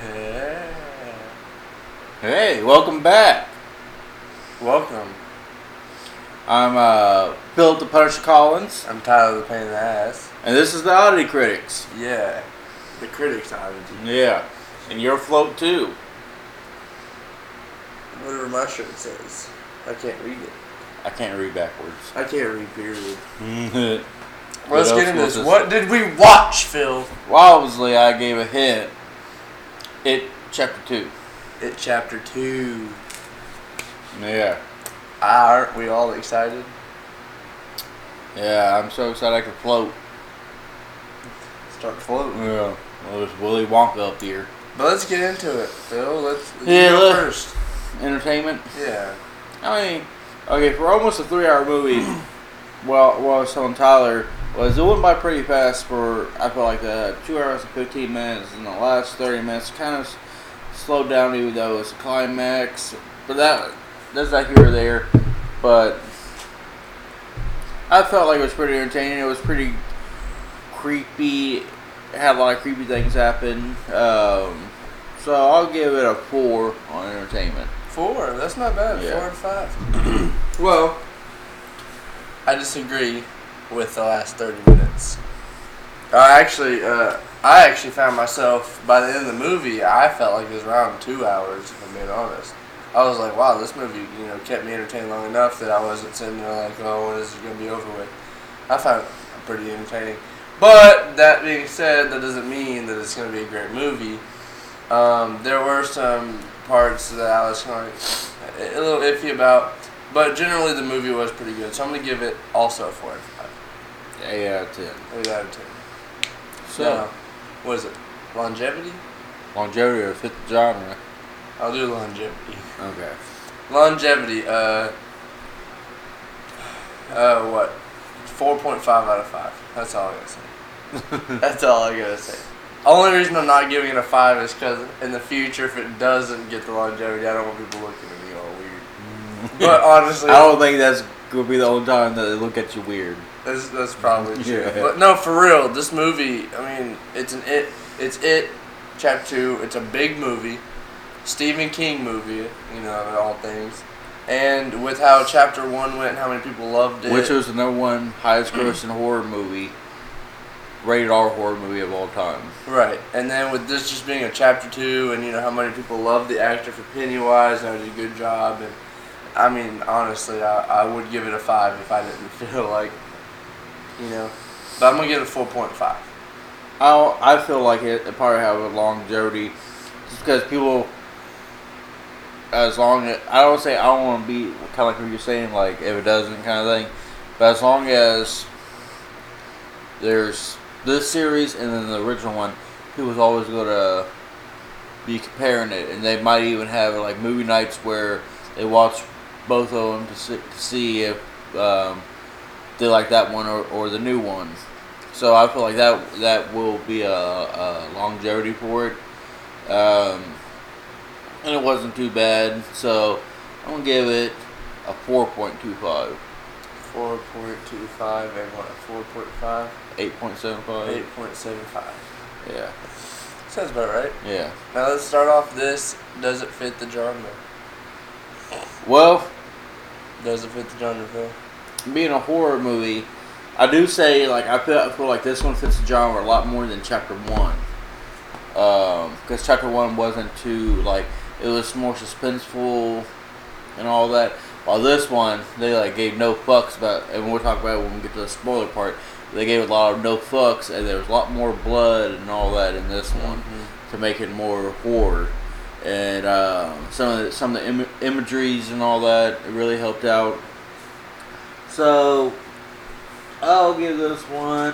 Yeah. Hey, welcome back. Welcome. I'm Philip the Punisher Collins, I'm Tyler the Pain in the Ass. and this is the Oddity Critics. Yeah. The critics oddity. Yeah, and you're afloat too. Whatever my shirt says. I can't read it. I can't read backwards. I can't read, period. What Let's else get into was this. this? What did we watch, Phil? Well, obviously, I gave a hint. It chapter 2. It chapter 2. Yeah. Aren't we all excited? Yeah, I'm so excited I can float. Start floating. Yeah. Well, there's Willy Wonka up here. But let's get into it, Phil. Let's Yeah, go look. first. Entertainment. Yeah. I mean, okay, for almost a 3-hour movie, well, I was telling Tyler, it went by pretty fast for, I felt like, 2 hours and 15 minutes, and the last 30 minutes kind of slowed down, even though it's a climax. But that's not here or there. But I felt like it was pretty entertaining. It was pretty creepy. It had a lot of creepy things happen. So I'll give it a 4 on entertainment. 4. That's not bad. Yeah. 4 out of 5. Well, I disagree with the last 30 minutes. I actually found myself, by the end of the movie, I felt like it was around 2 hours, if I'm being honest. I was like, wow, this movie, kept me entertained long enough that I wasn't sitting there like, oh, when is it going to be over with? I found it pretty entertaining. But, that being said, that doesn't mean that it's going to be a great movie. There were some parts that I was kind of a little iffy about, but generally the movie was pretty good. So I'm going to give it also a 4 out of 5. 8 out of 10. 8 out of 10. So, Now, what is it? Longevity? longevity or fifth genre. I'll do longevity. Okay. Longevity, what? 4.5 out of 5. That's all I gotta say. That's all I gotta say. Only reason I'm not giving it a 5 is because in the future, if it doesn't get the longevity, I don't want people looking at me all weird. But honestly, I don't think that's going to be the only time that they look at you weird. that's probably true. Yeah. But no, for real, this movie, I mean, it's It, Chapter 2. It's a big movie. Stephen King movie, of all things. And with how Chapter 1 went and how many people loved it. Which was the number 1 highest grossing horror movie, rated R horror movie of all time. Right. And then with this just being a Chapter 2 and how many people loved the actor for Pennywise and how he did a good job. And I mean, honestly, I would give it a 5 if I didn't feel like, But I'm going to give it a 4.5. I feel like it probably have a longevity just because people, as long as, I don't say I don't want to be kind of like what you're saying, like if it doesn't kind of thing, but as long as there's this series and then the original one, people's always going to be comparing it, and they might even have like movie nights where they watch both of them to see if they like that one or the new one. So I feel like that will be a longevity for it. And it wasn't too bad, so I'm going to give it a 4.25. 4.25 and what, 4.5? 8.75. 8.75. Yeah. Sounds about right. Yeah. Now let's start off this. Does it fit the genre? Well, Does it fit the genre, Phil? being a horror movie, I do say, like, I feel like this one fits the genre a lot more than Chapter 1. Because Chapter 1 wasn't too, like, it was more suspenseful and all that. While this one, they, like, gave no fucks about, and we'll talk about it when we get to the spoiler part, they gave a lot of no fucks, and there was a lot more blood and all that in this one to make it more horror. And some of the imageries and all that, it really helped out. So, I'll give this one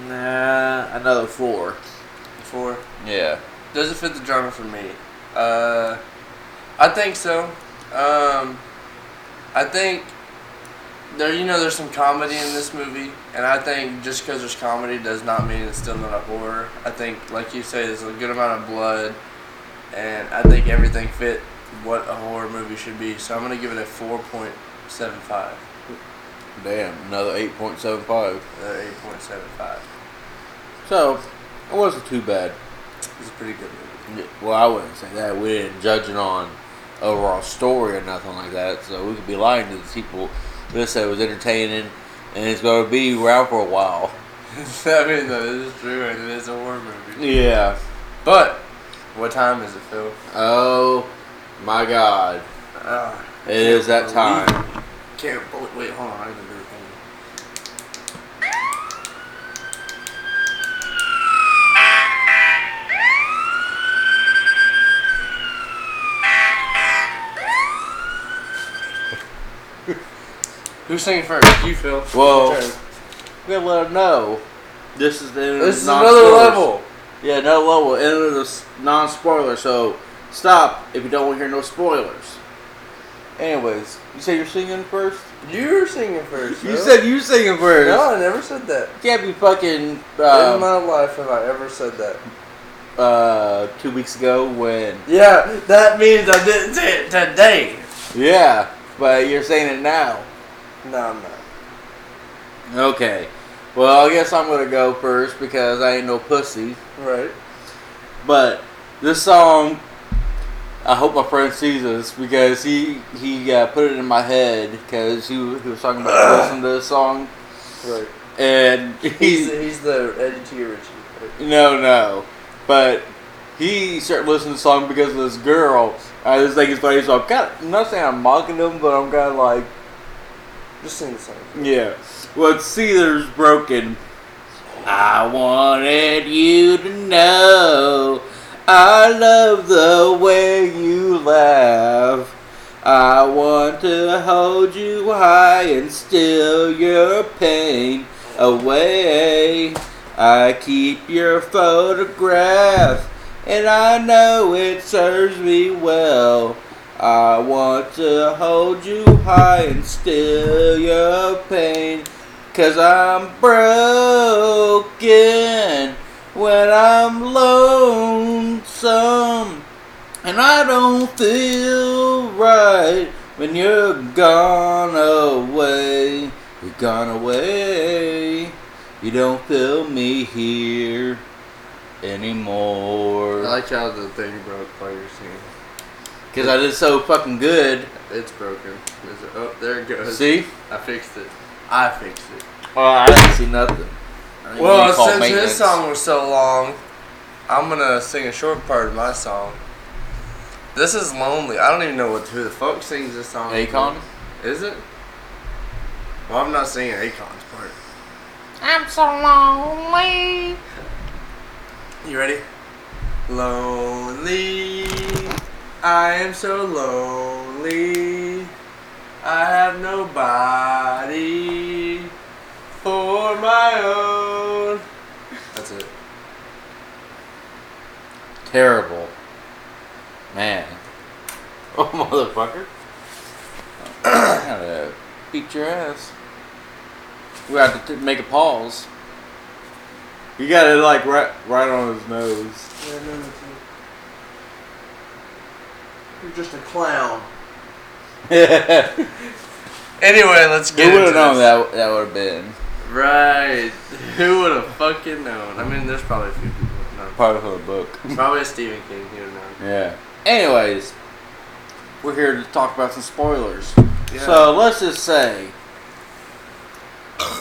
another 4. 4. Yeah. Does it fit the genre for me? I think so. I think there's some comedy in this movie, and I think just because there's comedy does not mean it's still not a horror. I think, like you say, there's a good amount of blood, and I think everything fit what a horror movie should be. So I'm gonna give it a 4.75. Damn, another 8.75. 8.75. So, it wasn't too bad. It's a pretty good movie. Well, I wouldn't say that. We didn't judge it on overall story or nothing like that. So we could be lying to the people. We just said it was entertaining and it's going to be around for a while. I mean, that is true, and it is a horror movie. Yeah. But, what time is it, Phil? Oh, my God. It is that time. Can't believe. Wait, hold on. I'm going to do a thing. Who's singing first? You, Phil. Well, we gotta let them know. This is the This is another level. Yeah, another level. Enter the non-spoiler. So stop if you don't want to hear no spoilers. Anyways, you say you're singing first. You're singing first. You said you singing first. No, I never said that. You can't be fucking. In my life have I ever said that? 2 weeks ago when. Yeah, that means I didn't say it today. Yeah, but you're saying it now. No, I'm not. Okay. Well, I guess I'm gonna go first because I ain't no pussy. Right. But this song, I hope my friend sees this because he put it in my head because he was talking about listening to this song. Right. And he's the Eddie T. Ritchie. Right? No. But he started listening to the song because of this girl. I just think it's funny, so I'm not saying I'm mocking him, but I'm kind of like, just sing the song. yeah. Well, Caesar's broken. I wanted you to know I love the way you laugh. I want to hold you high and steal your pain away. I keep your photograph and I know it serves me well. I want to hold you high and still your pain. 'Cause I'm broken when I'm lonesome. And I don't feel right when you're gone away. You're gone away. You don't feel me here anymore. I like how the thing broke while you were singing. Because I did so fucking good. It's broken. Oh, there it goes. See? I fixed it. I fixed it. Oh, I didn't see nothing. Well, since his song was so long, I'm gonna sing a short part of my song. This is Lonely. I don't even know who the fuck sings this song. Akon? Is it? Well, I'm not singing Akon's part. I'm so lonely. You ready? Lonely. I am so lonely. I have nobody for my own. That's it. Terrible. Man. Oh, motherfucker. I gotta beat your ass. We have to make a pause. You got it like right on his nose. Yeah, no, you're just a clown. Anyway, let's get Who would into have known this. that would have been? Right. Who would have fucking known? I mean, there's probably a few people who have known. Probably from the book. Probably a Stephen King, he would have known. Yeah. Anyways, we're here to talk about some spoilers. Yeah. So let's just say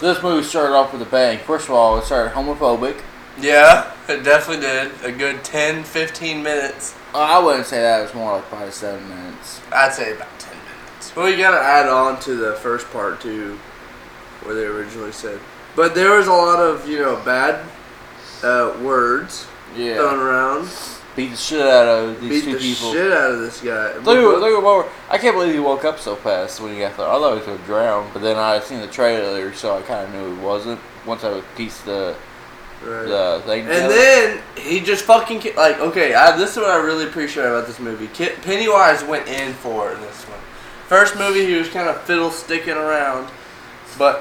this movie started off with a bang. First of all, it started homophobic. Yeah, it definitely did. A good 10, 15 minutes. I wouldn't say that. It was more like 5 to 7 minutes. I'd say about 10 minutes. Well, you gotta add on to the first part, too, where they originally said. But there was a lot of, bad words Yeah. thrown around. Beat the shit out of these Beat two the people. shit out of this guy. Look at what I can't believe he woke up so fast when he got there. I thought he was going to drown. But then I seen the trailer, so I kind of knew he wasn't. Once I pieced the thing And together. then he just fucking this is what I really appreciate about this movie. Pennywise went in for it in this one. First movie he was kind of fiddle sticking around, but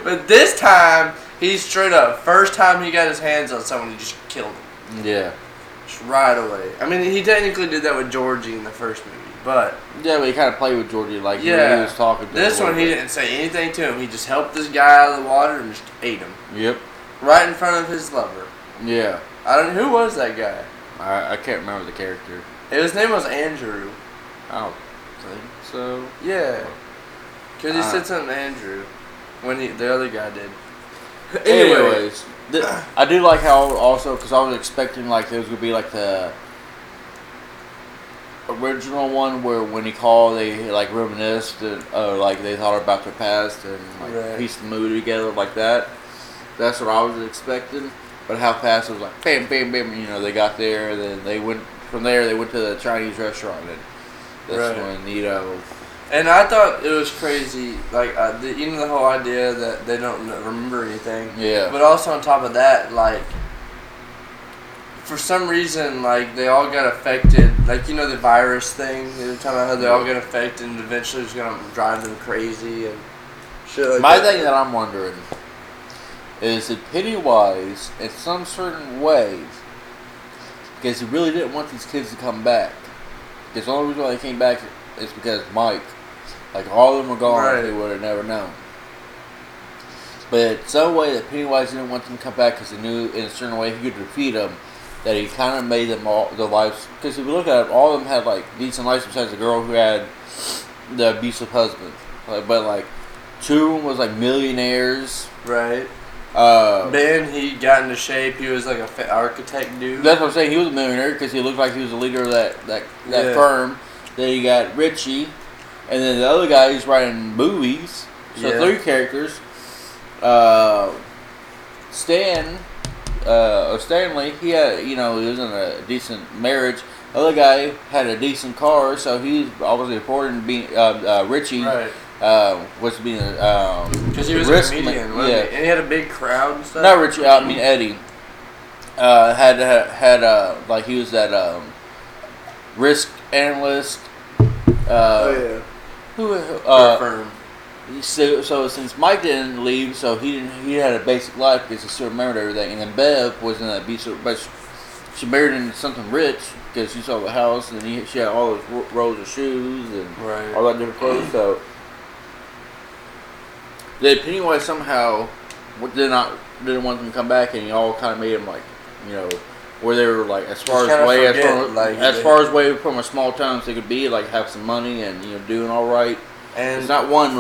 but this time he's straight up. First time he got his hands on someone, he just killed him. Yeah. Just right away. I mean, he technically did that with Georgie in the first movie, but Yeah, but he kind of played with Georgie like he was talking to this him a one he little didn't say anything to him. He just helped this guy out of the water and just ate him bit. Yep. right in front of his lover. Yeah. Who was that guy? I can't remember the character. His name was Andrew. I don't think so. Yeah. Because he said something to Andrew when the other guy did. Anyways, I do like how also, because I was expecting like there was going to be like the original one where when he called they like reminisced and like they thought about their past and like pieced the movie together like that. That's what I was expecting. But how fast it was like bam, bam, bam. You know, they got there, and then they went from there. They went to the Chinese restaurant, and that's when And I thought it was crazy, like the whole idea that they don't remember anything. Yeah. But also on top of that, like for some reason, like they all got affected. Like the virus thing. They were talking about how they all got affected, and eventually it's gonna drive them crazy and shit like My that. thing that I'm wondering is that Pennywise, in some certain way, because he really didn't want these kids to come back. Because the only reason why they came back is because Mike. Like, all of them were gone, they would have never known. But some way that Pennywise didn't want them to come back because he knew in a certain way he could defeat them, that he kind of made them all their lives. Because if you look at it, all of them had, like, decent lives besides the girl who had the abusive husband. But, like, 2 of them was, like, millionaires. Right. Ben, he got into shape. He was like a architect dude. That's what I'm saying. He was a millionaire because he looked like he was the leader of that firm. Then you got Richie, and then the other guy who's writing movies. So 3 characters. Stanley. He had he was in a decent marriage. The other guy had a decent car, so he's obviously important. Being Richie. Right. Was being because he was a comedian, wasn't he? And he had a big crowd and stuff. Not Richie, I mean Eddie. Had like he was that risk analyst. Who firm. So since Mike didn't leave, so he had a basic life because he still remembered everything. And then Bev was in that beast, but she married into something rich because she sold the house, and she had all those rows of shoes and all that different clothes. So. That Pennywise somehow didn't want them to come back, and he all kind of made them like, where they were like as far as way from a small town as they could be, like have some money and doing all right. And it's not one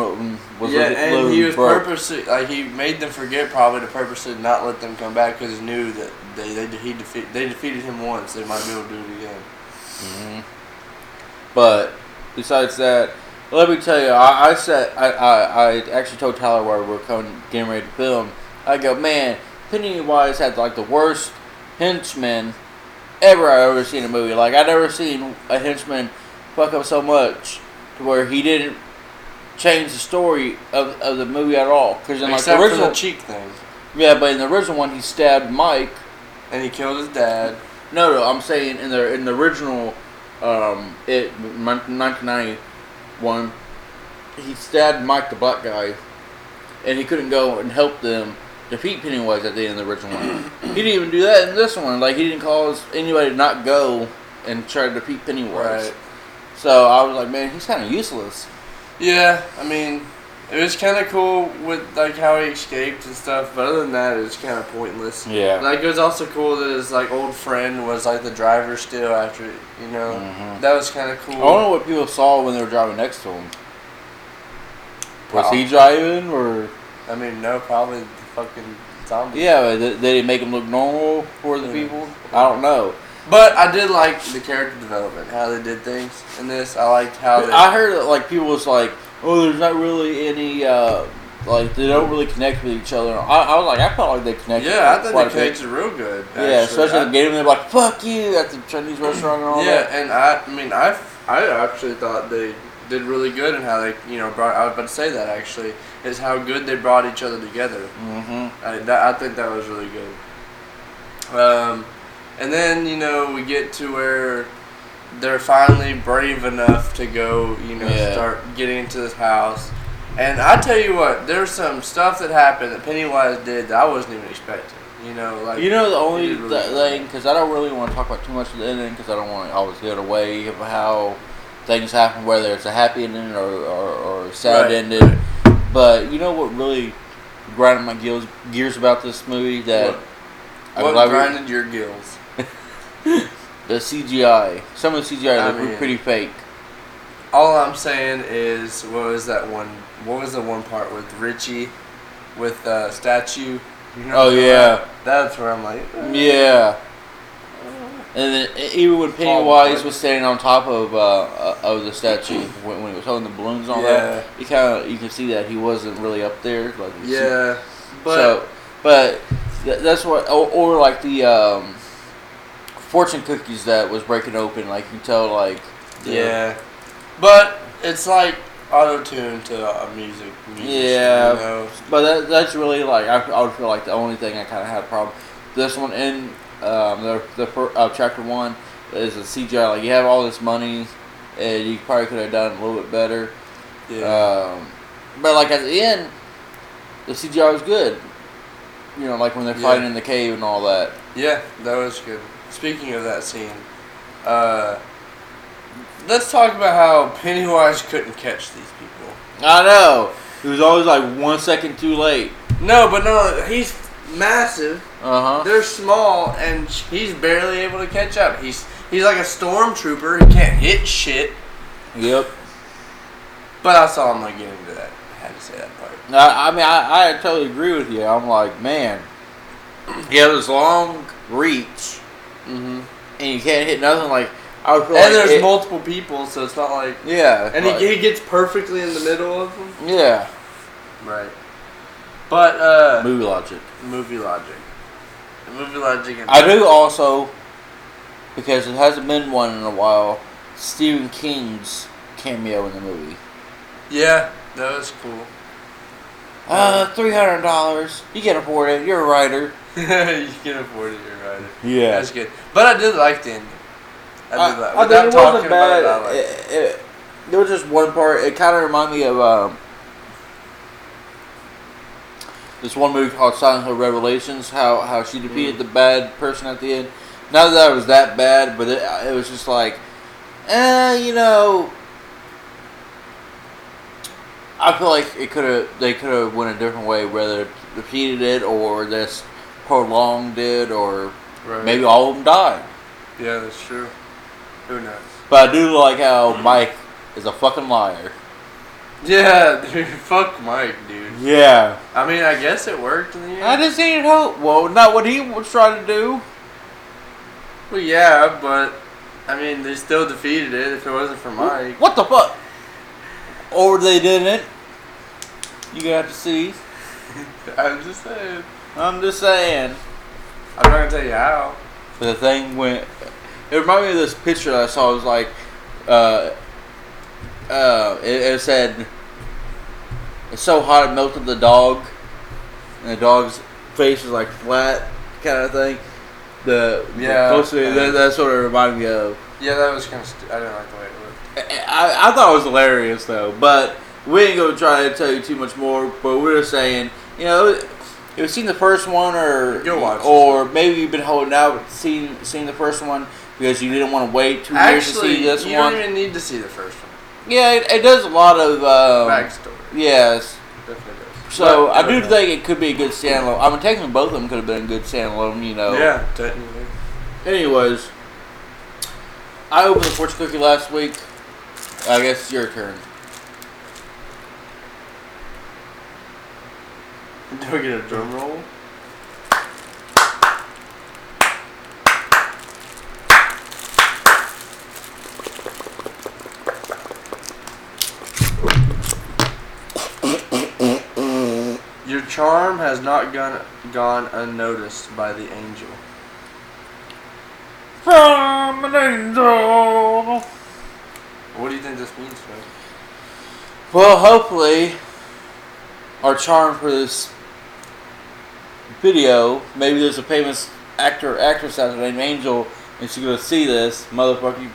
was and he was purposely he made them forget probably to purposely not let them come back because he knew that they defeated him once, they might be able to do it again. Mm-hmm. But besides that. Let me tell you, I actually told Tyler while we were getting ready to film, I go, man, Pennywise had like the worst henchman I've ever seen in a movie. Like, I've never seen a henchman fuck up so much to where he didn't change the story of the movie at all. Cause in Except the original, for the cheek thing. Yeah, but in the original one, he stabbed Mike. And he killed his dad. No, I'm saying in the original, 1991, he stabbed Mike the black guy, and he couldn't go and help them defeat Pennywise at the end of the original one. He didn't even do that in this one. Like, he didn't cause anybody to not go and try to defeat Pennywise. Right. So I was like, man, he's kind of useless. Yeah, I mean, it was kind of cool with like how he escaped and stuff, but other than that, it was kind of pointless. Yeah. Like, it was also cool that his like old friend was like the driver still after, Mm-hmm. That was kind of cool. I don't know what people saw when they were driving next to him. Was he driving, or? I mean, no, probably the fucking zombie. Yeah, but did he make him look normal for the people? I don't know. But I did like the character development, how they did things in this. I liked how they... I heard that, like, people was like, oh, there's not really any, like, they don't really connect with each other. I was like, I felt like they connected. Yeah, I thought they connected real good, actually. Yeah, especially at the game, they're like, fuck you, at the Chinese restaurant and all that. Yeah, and I actually thought they did really good in how they, brought... I was about to say that, actually, is how good they brought each other together. Mm-hmm. I think that was really good. And then, we get to where they're finally brave enough to go, start getting into this house. And I tell you what, there's some stuff that happened that Pennywise did that I wasn't even expecting. The only thing, because I don't really want to talk about too much of the ending, because I don't want to always get away of how things happen, whether it's a happy ending or a sad ending. Right. But you know what really grinded my gears about this movie? That What grinded your gills? The CGI. Some of the CGI looked pretty fake. All I'm saying is, what was the one part with Richie, with statue? You know that's where I'm like, yeah. And then even when Pennywise was standing on top of the statue when he was holding the balloons and all that, you can see that he wasn't really up there. Like but that's what or like the fortune cookies that was breaking open. Like you can tell, like but it's like auto-tune to a music. Yeah, you know? But that's really like I would feel like the only thing I kind of had a problem. This one in chapter 1 is a CGI. Like you have all this money, and you probably could have done a little bit better. Yeah. But like at the end, the CGI was good. You know, like when they're fighting in the cave and all that. Yeah, that was good. Speaking of that scene, let's talk about how Pennywise couldn't catch these people. I know. He was always like 1 second too late. No, he's massive. They're small, and he's barely able to catch up. He's like a stormtrooper. He can't hit shit. Yep. But I saw him like getting into that. I had to say that part. I mean, I totally agree with you. I'm like, man, he has this long reach, and you can't hit nothing. Like I would feel and like there's multiple people, so it's not like and like, he gets perfectly in the middle of them. Yeah. Right. But movie logic. I do also, because it hasn't been one in a while, Stephen King's cameo in the movie. Yeah, that was cool. $300. You can afford it. You're a writer. You can afford it. You're a writer. Yeah, that's good. But I did like the ending. I think it wasn't bad. There was just one part. It kind of reminded me of this one movie called Silent Hill Revelations. How she defeated the bad person at the end. Not that it was that bad, but it was just like, you know. I feel like they could have went a different way, whether defeated it or just prolonged it, or maybe all of them died. Yeah, that's true. Who knows? But I do like how Mike is a fucking liar. Yeah, dude. Fuck Mike, dude. Yeah. I mean, I guess it worked in the end. I just needed hope. Well, not what he was trying to do. Well, yeah, but I mean, they still defeated it if it wasn't for Mike. What the fuck? Or they didn't. You got to see. I'm just saying. I'm not gonna tell you how. But the thing went. It reminded me of this picture that I saw. It was like, it said, "It's so hot it melted the dog," and the dog's face was like flat, kind of thing. That's what it reminded me of. Yeah, that was kind of. I didn't like the way it looked. I thought it was hilarious though, but we ain't gonna try to tell you too much more. But we're just saying, you know, if you've seen the first one, or maybe you've been holding out, seeing the first one because you didn't want to wait 2 years to see this one. You don't even need to see the first one. Yeah, it does a lot of backstory. Yes. Definitely does. So I do think it could be a good standalone. I mean, technically both of them could have been a good standalone. You know. Yeah, technically. Anyways, I opened the fortune cookie last week. I guess it's your turn. Do we get a drum roll? Your charm has not gone unnoticed by the angel. From an angel. What do you think this means, Fred? Well, hopefully, our charm for this video, maybe there's a famous actor or actress out there named Angel, and she's gonna see this motherfucker.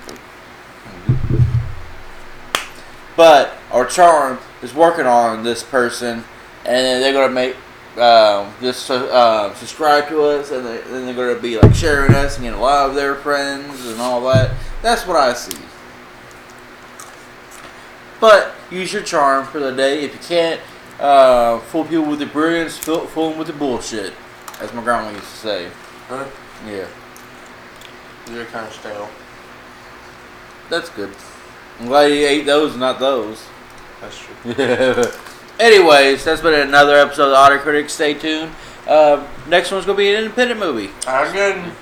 But our charm is working on this person, and then they're gonna make just subscribe to us, and then they're gonna be like sharing us and getting a lot of their friends and all that. That's what I see. But use your charm for the day. If you can't fool people with your brilliance, fool them with your bullshit, as my grandma used to say. Huh? Yeah, They're kind of stale. that's good. I'm glad you ate those, not those. That's true. Anyways, that's been another episode of the Auto Critic. Stay tuned. Next one's gonna be an independent movie. I'm good.